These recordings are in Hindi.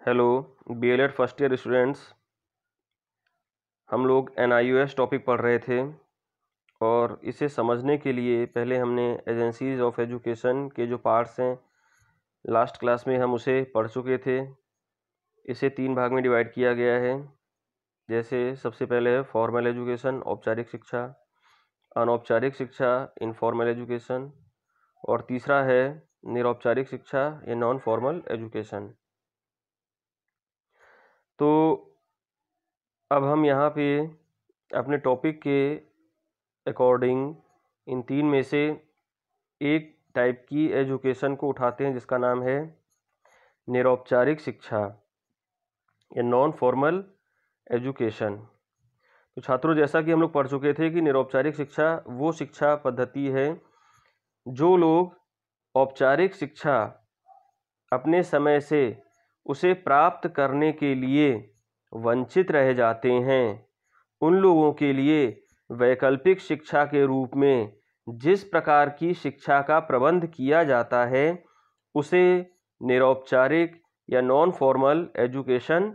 Hello B.El.Ed first year students. हम लोग NIOS टॉपिक पढ़ रहे थे और इसे समझने के लिए पहले हमने एजेंसीज ऑफ एजुकेशन के जो पार्ट्स हैं लास्ट क्लास में हम उसे पढ़ चुके थे। इसे 3 भाग में डिवाइड किया गया है। जैसे सबसे पहले है फॉर्मल एजुकेशन, औपचारिक शिक्षा, अनौपचारिक शिक्षा, इनफॉर्मल एजुकेशन, और तीसरा है निरौपचारिक शिक्षा या नॉन फॉर्मल एजुकेशन। तो अब हम यहाँ पे अपने टॉपिक के अकॉर्डिंग इन 3 में से एक टाइप की एजुकेशन को उठाते हैं जिसका नाम है निरौपचारिक शिक्षा या नॉन फॉर्मल एजुकेशन। तो छात्रों, जैसा कि हम लोग पढ़ चुके थे कि निरौपचारिक शिक्षा वो शिक्षा पद्धति है जो लोग औपचारिक शिक्षा अपने समय से उसे प्राप्त करने के लिए वंचित रह जाते हैं, उन लोगों के लिए वैकल्पिक शिक्षा के रूप में जिस प्रकार की शिक्षा का प्रबंध किया जाता है उसे निरौपचारिक या नॉन फॉर्मल एजुकेशन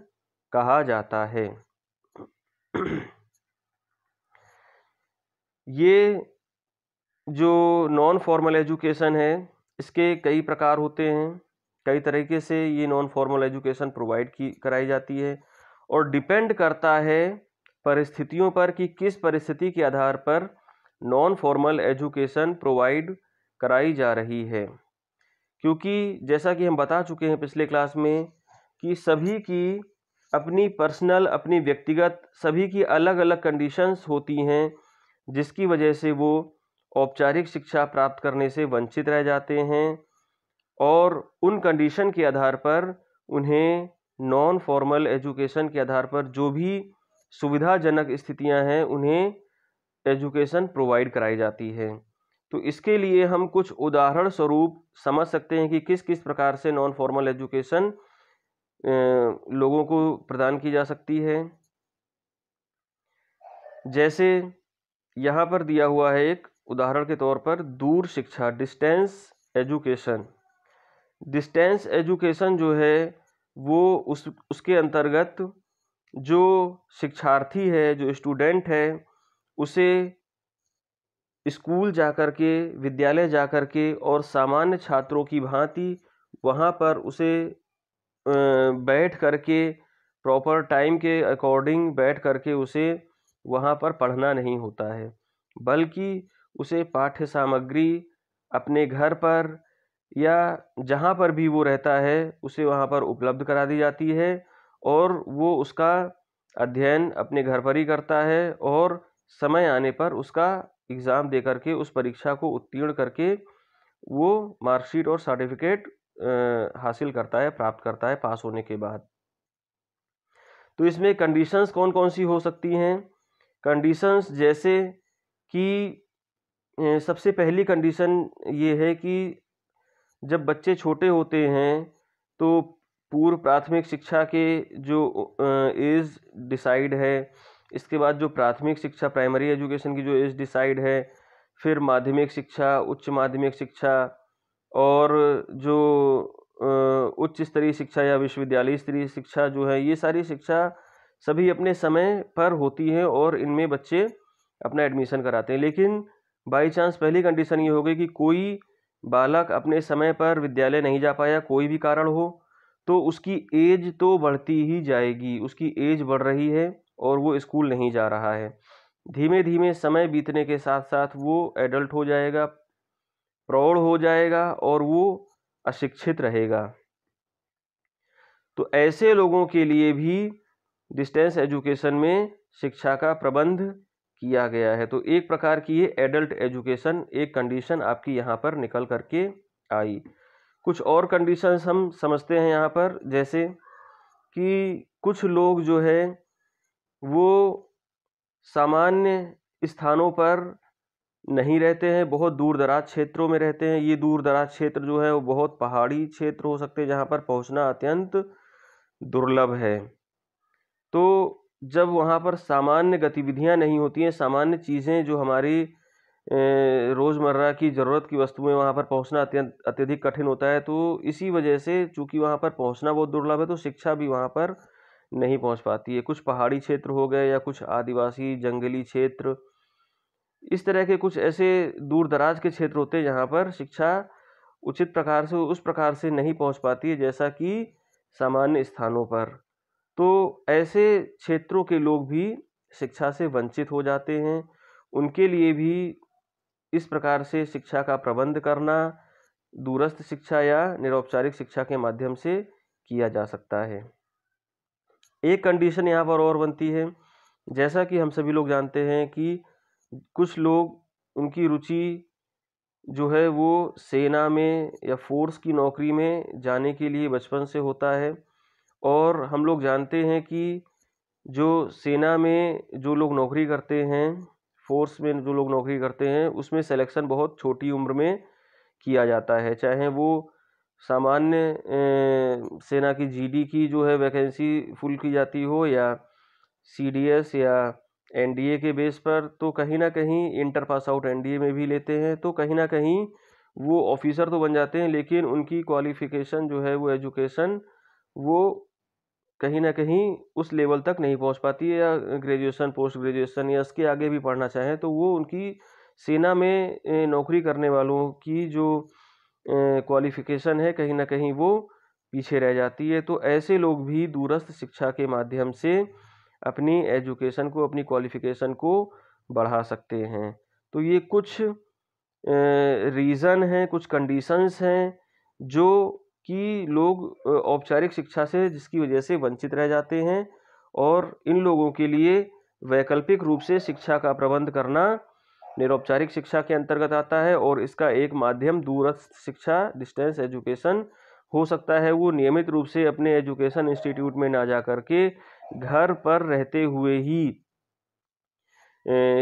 कहा जाता है। ये जो नॉन फॉर्मल एजुकेशन है इसके कई प्रकार होते हैं। कई तरीके से ये नॉन फॉर्मल एजुकेशन प्रोवाइड कराई जाती है और डिपेंड करता है परिस्थितियों पर कि किस परिस्थिति के आधार पर नॉन फॉर्मल एजुकेशन प्रोवाइड कराई जा रही है। क्योंकि जैसा कि हम बता चुके हैं पिछले क्लास में कि सभी की अपनी पर्सनल, अपनी व्यक्तिगत, सभी की अलग अलग कंडीशंस होती हैं जिसकी वजह से वो औपचारिक शिक्षा प्राप्त करने से वंचित रह जाते हैं और उन कंडीशन के आधार पर उन्हें नॉन फॉर्मल एजुकेशन के आधार पर जो भी सुविधाजनक स्थितियां हैं उन्हें एजुकेशन प्रोवाइड कराई जाती है। तो इसके लिए हम कुछ उदाहरण स्वरूप समझ सकते हैं कि किस किस प्रकार से नॉन फॉर्मल एजुकेशन लोगों को प्रदान की जा सकती है। जैसे यहाँ पर दिया हुआ है एक उदाहरण के तौर पर दूर शिक्षा, डिस्टेंस एजुकेशन। डिस्टेंस एजुकेशन जो है वो उसके अंतर्गत जो शिक्षार्थी है, जो स्टूडेंट है, उसे स्कूल जाकर के, विद्यालय जाकर के और सामान्य छात्रों की भांति वहाँ पर उसे बैठ करके प्रॉपर टाइम के अकॉर्डिंग बैठ करके उसे वहाँ पर पढ़ना नहीं होता है, बल्कि उसे पाठ्य सामग्री अपने घर पर या जहाँ पर भी वो रहता है उसे वहाँ पर उपलब्ध करा दी जाती है और वो उसका अध्ययन अपने घर पर ही करता है और समय आने पर उसका एग्ज़ाम दे करके उस परीक्षा को उत्तीर्ण करके वो मार्कशीट और सर्टिफिकेट हासिल करता है, प्राप्त करता है पास होने के बाद। तो इसमें कंडीशंस कौन कौन सी हो सकती हैं? कंडीशंस जैसे कि सबसे पहली कंडीशन ये है कि जब बच्चे छोटे होते हैं तो पूर्व प्राथमिक शिक्षा के जो एज डिसाइड है, इसके बाद जो प्राथमिक शिक्षा, प्राइमरी एजुकेशन की जो एज डिसाइड है, फिर माध्यमिक शिक्षा, उच्च माध्यमिक शिक्षा और जो उच्च स्तरीय शिक्षा या विश्वविद्यालय स्तरीय शिक्षा जो है, ये सारी शिक्षा सभी अपने समय पर होती है और इनमें बच्चे अपना एडमिशन कराते हैं। लेकिन बाई चांस पहली कंडीशन ये हो गई कि कोई बालक अपने समय पर विद्यालय नहीं जा पाया, कोई भी कारण हो, तो उसकी एज तो बढ़ती ही जाएगी। उसकी एज बढ़ रही है और वो स्कूल नहीं जा रहा है। धीमे धीमे समय बीतने के साथ साथ वो एडल्ट हो जाएगा, प्रौढ़ हो जाएगा और वो अशिक्षित रहेगा। तो ऐसे लोगों के लिए भी डिस्टेंस एजुकेशन में शिक्षा का प्रबंध किया गया है। तो एक प्रकार की ये एडल्ट एजुकेशन एक कंडीशन आपकी यहाँ पर निकल करके आई। कुछ और कंडीशंस हम समझते हैं यहाँ पर, जैसे कि कुछ लोग जो है वो सामान्य स्थानों पर नहीं रहते हैं, बहुत दूर दराज क्षेत्रों में रहते हैं। ये दूर दराज क्षेत्र जो है वो बहुत पहाड़ी क्षेत्र हो सकते हैं जहाँ पर पहुँचना अत्यंत दुर्लभ है। तो जब वहाँ पर सामान्य गतिविधियाँ नहीं होती हैं, सामान्य चीज़ें जो हमारी रोज़मर्रा की ज़रूरत की वस्तुएं वहाँ पर पहुँचना अत्यधिक कठिन होता है। तो इसी वजह से चूँकि वहाँ पर पहुँचना बहुत दुर्लभ है, तो शिक्षा भी वहाँ पर नहीं पहुँच पाती है। कुछ पहाड़ी क्षेत्र हो गए या कुछ आदिवासी जंगली क्षेत्र, इस तरह के कुछ ऐसे दूर दराज के क्षेत्र होते हैं जहाँ पर शिक्षा उचित प्रकार से उस प्रकार से नहीं पहुँच पाती है जैसा कि सामान्य स्थानों पर। तो ऐसे क्षेत्रों के लोग भी शिक्षा से वंचित हो जाते हैं। उनके लिए भी इस प्रकार से शिक्षा का प्रबंध करना दूरस्थ शिक्षा या निरौपचारिक शिक्षा के माध्यम से किया जा सकता है। एक कंडीशन यहाँ पर और बनती है, जैसा कि हम सभी लोग जानते हैं कि कुछ लोग उनकी रुचि जो है वो सेना में या फोर्स की नौकरी में जाने के लिए बचपन से होता है। और हम लोग जानते हैं कि जो सेना में जो लोग नौकरी करते हैं, फोर्स में जो लोग नौकरी करते हैं, उसमें सिलेक्शन बहुत छोटी उम्र में किया जाता है। चाहे वो सामान्य सेना की जीडी की जो है वैकेंसी फुल की जाती हो या सीडीएस या एनडीए के बेस पर, तो कहीं ना कहीं इंटर पास आउट एनडीए में भी लेते हैं, तो कहीं ना कहीं वो ऑफिसर तो बन जाते हैं, लेकिन उनकी क्वालिफिकेशन जो है वो एजुकेशन वो कहीं ना कहीं उस लेवल तक नहीं पहुंच पाती है, या ग्रेजुएशन पोस्ट ग्रेजुएशन या इसके आगे भी पढ़ना चाहें तो वो उनकी सेना में नौकरी करने वालों की जो क्वालिफिकेशन है कहीं ना कहीं वो पीछे रह जाती है। तो ऐसे लोग भी दूरस्थ शिक्षा के माध्यम से अपनी एजुकेशन को, अपनी क्वालिफिकेशन को बढ़ा सकते हैं। तो ये कुछ रीज़न हैं, कुछ कंडीशंस हैं जो कि लोग औपचारिक शिक्षा से जिसकी वजह से वंचित रह जाते हैं, और इन लोगों के लिए वैकल्पिक रूप से शिक्षा का प्रबंध करना निरौपचारिक शिक्षा के अंतर्गत आता है, और इसका एक माध्यम दूरस्थ शिक्षा, डिस्टेंस एजुकेशन हो सकता है। वो नियमित रूप से अपने एजुकेशन इंस्टीट्यूट में ना जा करके घर पर रहते हुए ही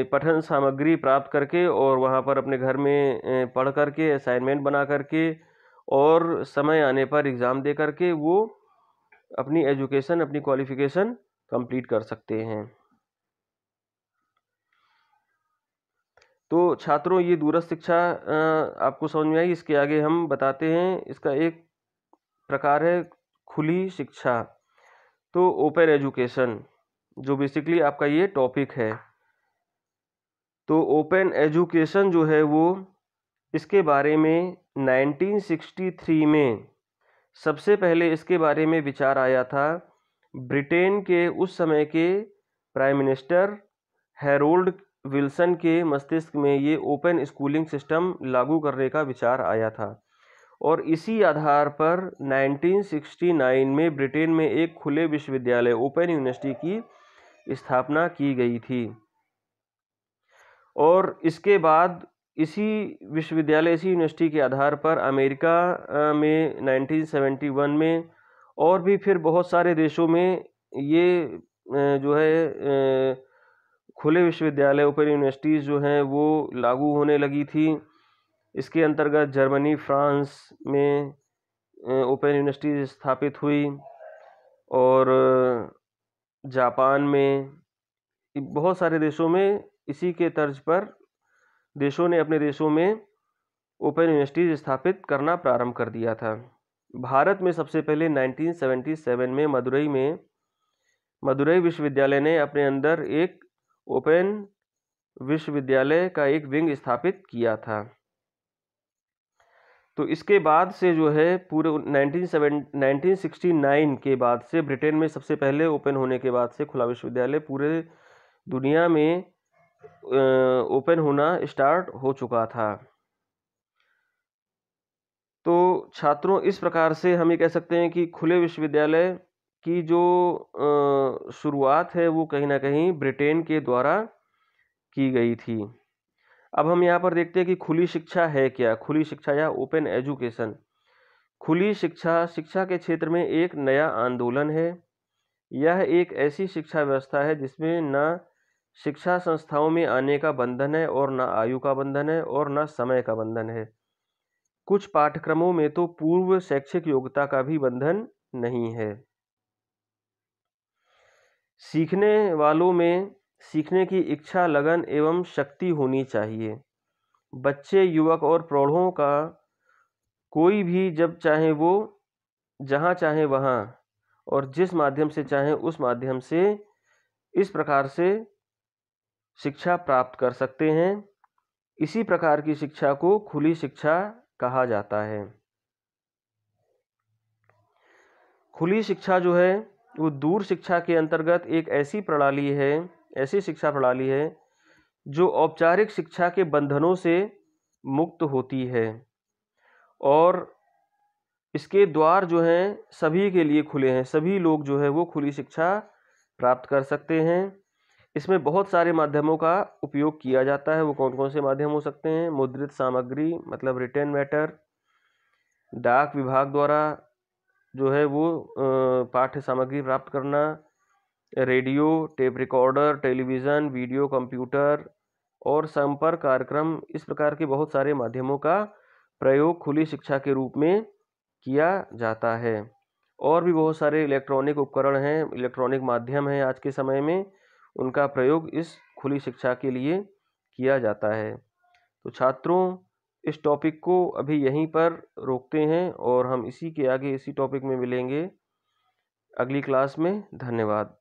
पठन सामग्री प्राप्त करके और वहाँ पर अपने घर में पढ़ करके, असाइनमेंट बना करके और समय आने पर एग्ज़ाम दे करके वो अपनी एजुकेशन, अपनी क्वालिफिकेशन कंप्लीट कर सकते हैं। तो छात्रों, ये दूरस्थ शिक्षा आपको समझ में आई। इसके आगे हम बताते हैं, इसका एक प्रकार है खुली शिक्षा, तो ओपन एजुकेशन, जो बेसिकली आपका ये टॉपिक है। तो ओपन एजुकेशन जो है वो, इसके बारे में 1963 में सबसे पहले इसके बारे में विचार आया था। ब्रिटेन के उस समय के प्राइम मिनिस्टर हैरोल्ड विल्सन के मस्तिष्क में ये ओपन स्कूलिंग सिस्टम लागू करने का विचार आया था, और इसी आधार पर 1969 में ब्रिटेन में एक खुले विश्वविद्यालय, ओपन यूनिवर्सिटी की स्थापना की गई थी। और इसके बाद इसी विश्वविद्यालय, इसी यूनिवर्सिटी के आधार पर अमेरिका में 1971 में और भी फिर बहुत सारे देशों में ये जो है खुले विश्वविद्यालय, ओपन यूनिवर्सिटीज़ जो हैं वो लागू होने लगी थी। इसके अंतर्गत जर्मनी, फ्रांस में ओपन यूनिवर्सिटीज़ स्थापित हुई, और जापान में, बहुत सारे देशों में इसी के तर्ज पर देशों ने अपने देशों में ओपन यूनिवर्सिटीज़ स्थापित करना प्रारंभ कर दिया था। भारत में सबसे पहले 1977 में मदुरई विश्वविद्यालय ने अपने अंदर एक ओपन विश्वविद्यालय का एक विंग स्थापित किया था। तो इसके बाद से जो है पूरे 1969 के बाद से, ब्रिटेन में सबसे पहले ओपन होने के बाद से खुला विश्वविद्यालय पूरे दुनिया में ओपन होना स्टार्ट हो चुका था। तो छात्रों, इस प्रकार से हम ये कह सकते हैं कि खुले विश्वविद्यालय की जो शुरुआत है वो कहीं ना कहीं ब्रिटेन के द्वारा की गई थी। अब हम यहाँ पर देखते हैं कि खुली शिक्षा है क्या। खुली शिक्षा या ओपन एजुकेशन, खुली शिक्षा शिक्षा के क्षेत्र में एक नया आंदोलन है। यह एक ऐसी शिक्षा व्यवस्था है जिसमें न शिक्षा संस्थाओं में आने का बंधन है, और न आयु का बंधन है, और न समय का बंधन है। कुछ पाठ्यक्रमों में तो पूर्व शैक्षिक योग्यता का भी बंधन नहीं है। सीखने वालों में सीखने की इच्छा, लगन एवं शक्ति होनी चाहिए। बच्चे, युवक और प्रौढ़ों का कोई भी जब चाहे वो जहाँ चाहे वहाँ और जिस माध्यम से चाहे उस माध्यम से इस प्रकार से शिक्षा प्राप्त कर सकते हैं। इसी प्रकार की शिक्षा को खुली शिक्षा कहा जाता है। खुली शिक्षा जो है वो दूर शिक्षा के अंतर्गत एक ऐसी प्रणाली है, ऐसी शिक्षा प्रणाली है जो औपचारिक शिक्षा के बंधनों से मुक्त होती है और इसके द्वार जो हैं सभी के लिए खुले हैं। सभी लोग जो है वो खुली शिक्षा प्राप्त कर सकते हैं। इसमें बहुत सारे माध्यमों का उपयोग किया जाता है। वो कौन कौन से माध्यम हो सकते हैं? मुद्रित सामग्री मतलब रिटेन मैटर, डाक विभाग द्वारा जो है वो पाठ्य सामग्री प्राप्त करना, radio, tape recorder, television, video, computer और संपर्क कार्यक्रम, इस प्रकार के बहुत सारे माध्यमों का प्रयोग खुली शिक्षा के रूप में किया जाता है। और भी बहुत सारे इलेक्ट्रॉनिक उपकरण हैं, इलेक्ट्रॉनिक माध्यम हैं आज के समय में, उनका प्रयोग इस खुली शिक्षा के लिए किया जाता है। तो छात्रों, इस टॉपिक को अभी यहीं पर रोकते हैं और हम इसी के आगे इसी टॉपिक में मिलेंगे अगली क्लास में। धन्यवाद।